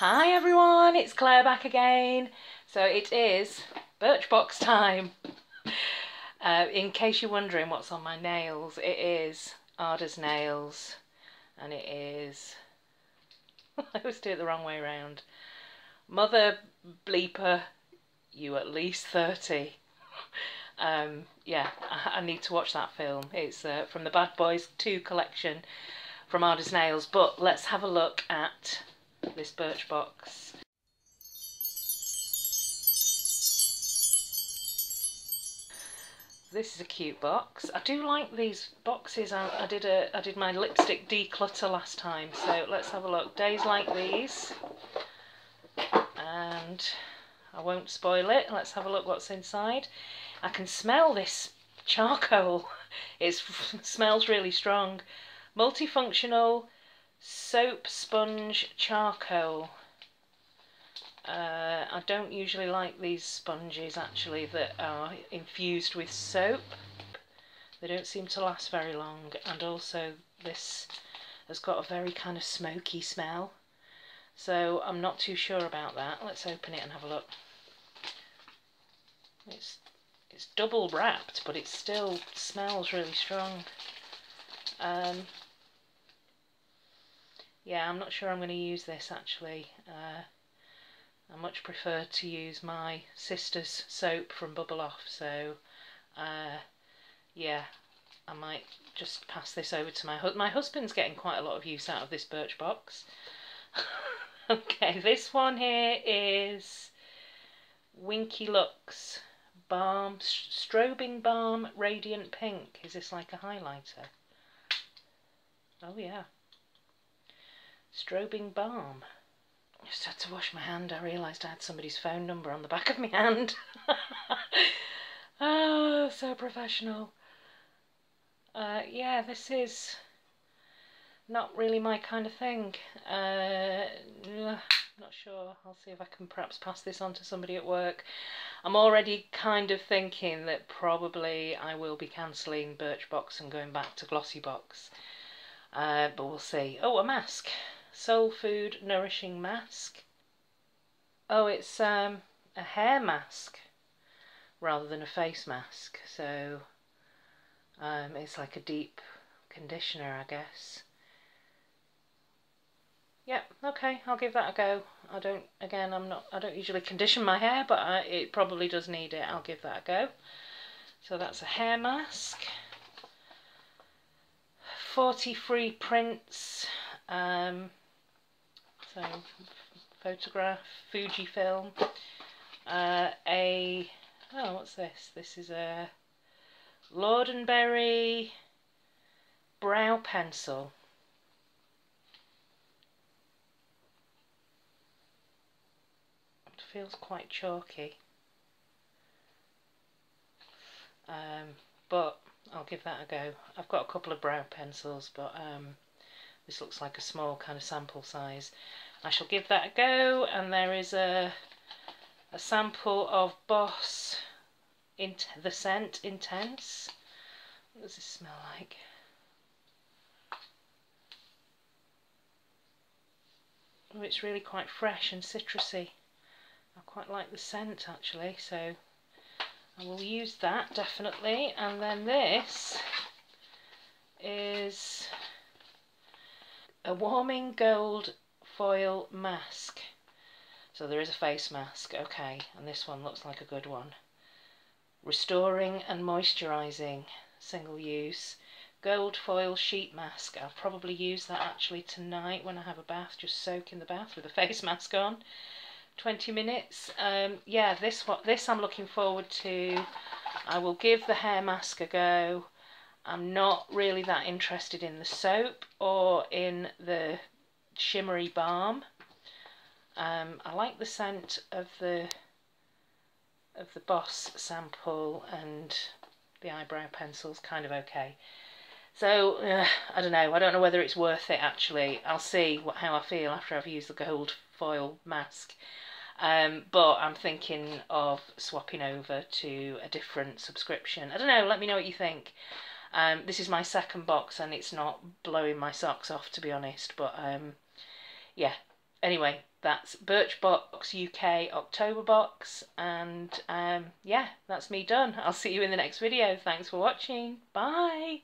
Hi everyone, it's Claire back again. So it is Birchbox time. In case you're wondering what's on my nails, it is Ada's nails, and it is, I always do it the wrong way around, Mother Bleeper, You At Least 30. Yeah, I need to watch that film. It's from the Bad Boys 2 collection from Ada's Nails, but let's have a look at this Birchbox. This is a cute box. I do like these boxes. I did my lipstick declutter last time, so let's have a look. Days like these, and I won't spoil it. Let's have a look what's inside. I can smell this charcoal. It smells really strong. Multifunctional soap sponge charcoal. I don't usually like these sponges actually that are infused with soap. They don't seem to last very long, and also this has got a very kind of smoky smell, so I'm not too sure about that. Let's open it and have a look. It's double wrapped, but it still smells really strong. Yeah, I'm not sure I'm going to use this actually. I much prefer to use my sister's soap from Bubble Off, so yeah, I might just pass this over to my husband's getting quite a lot of use out of this Birchbox. Okay, this one here is Winky Lux Balm, Strobing Balm Radiant Pink. Is this like a highlighter? Oh yeah. Strobing Balm. I just had to wash my hand. I realised I had somebody's phone number on the back of my hand. Oh, so professional. Yeah, this is not really my kind of thing. Not sure. I'll see if I can perhaps pass this on to somebody at work. I'm already kind of thinking that probably I will be cancelling Birchbox and going back to Glossybox. But we'll see. Oh, a mask. Soul Food Nourishing Mask. Oh, it's a hair mask rather than a face mask, so it's like a deep conditioner, I guess. Yep, okay, I'll give that a go. I don't usually condition my hair, but it probably does need it. I'll give that a go. So that's a hair mask. 40 free prints. So photograph, Fujifilm, oh, what's this? This is a Lord & Berry brow pencil. It feels quite chalky, but I'll give that a go. I've got a couple of brow pencils, but this looks like a small kind of sample size. I shall give that a go. And there is a sample of Boss the scent Intense. What does this smell like? Oh, it's really quite fresh and citrusy. I quite like the scent actually, so I will use that definitely. And then this is a warming gold foil mask. So there is a face mask, okay, and this one looks like a good one. Restoring and moisturising, single use, gold foil sheet mask. I'll probably use that actually tonight when I have a bath, just soak in the bath with a face mask on. 20 minutes. Yeah, this I'm looking forward to. I will give the hair mask a go. I'm not really that interested in the soap or in the shimmery balm. I like the scent of the Boss sample, and the eyebrow pencil's kind of okay. So I don't know. I don't know whether it's worth it actually. I'll see how I feel after I've used the gold foil mask. But I'm thinking of swapping over to a different subscription. I don't know. Let me know what you think. This is my second box and it's not blowing my socks off, to be honest. But yeah, Anyway, that's Birchbox UK October box, and yeah, that's me done. I'll see you in the next video. Thanks for watching. Bye.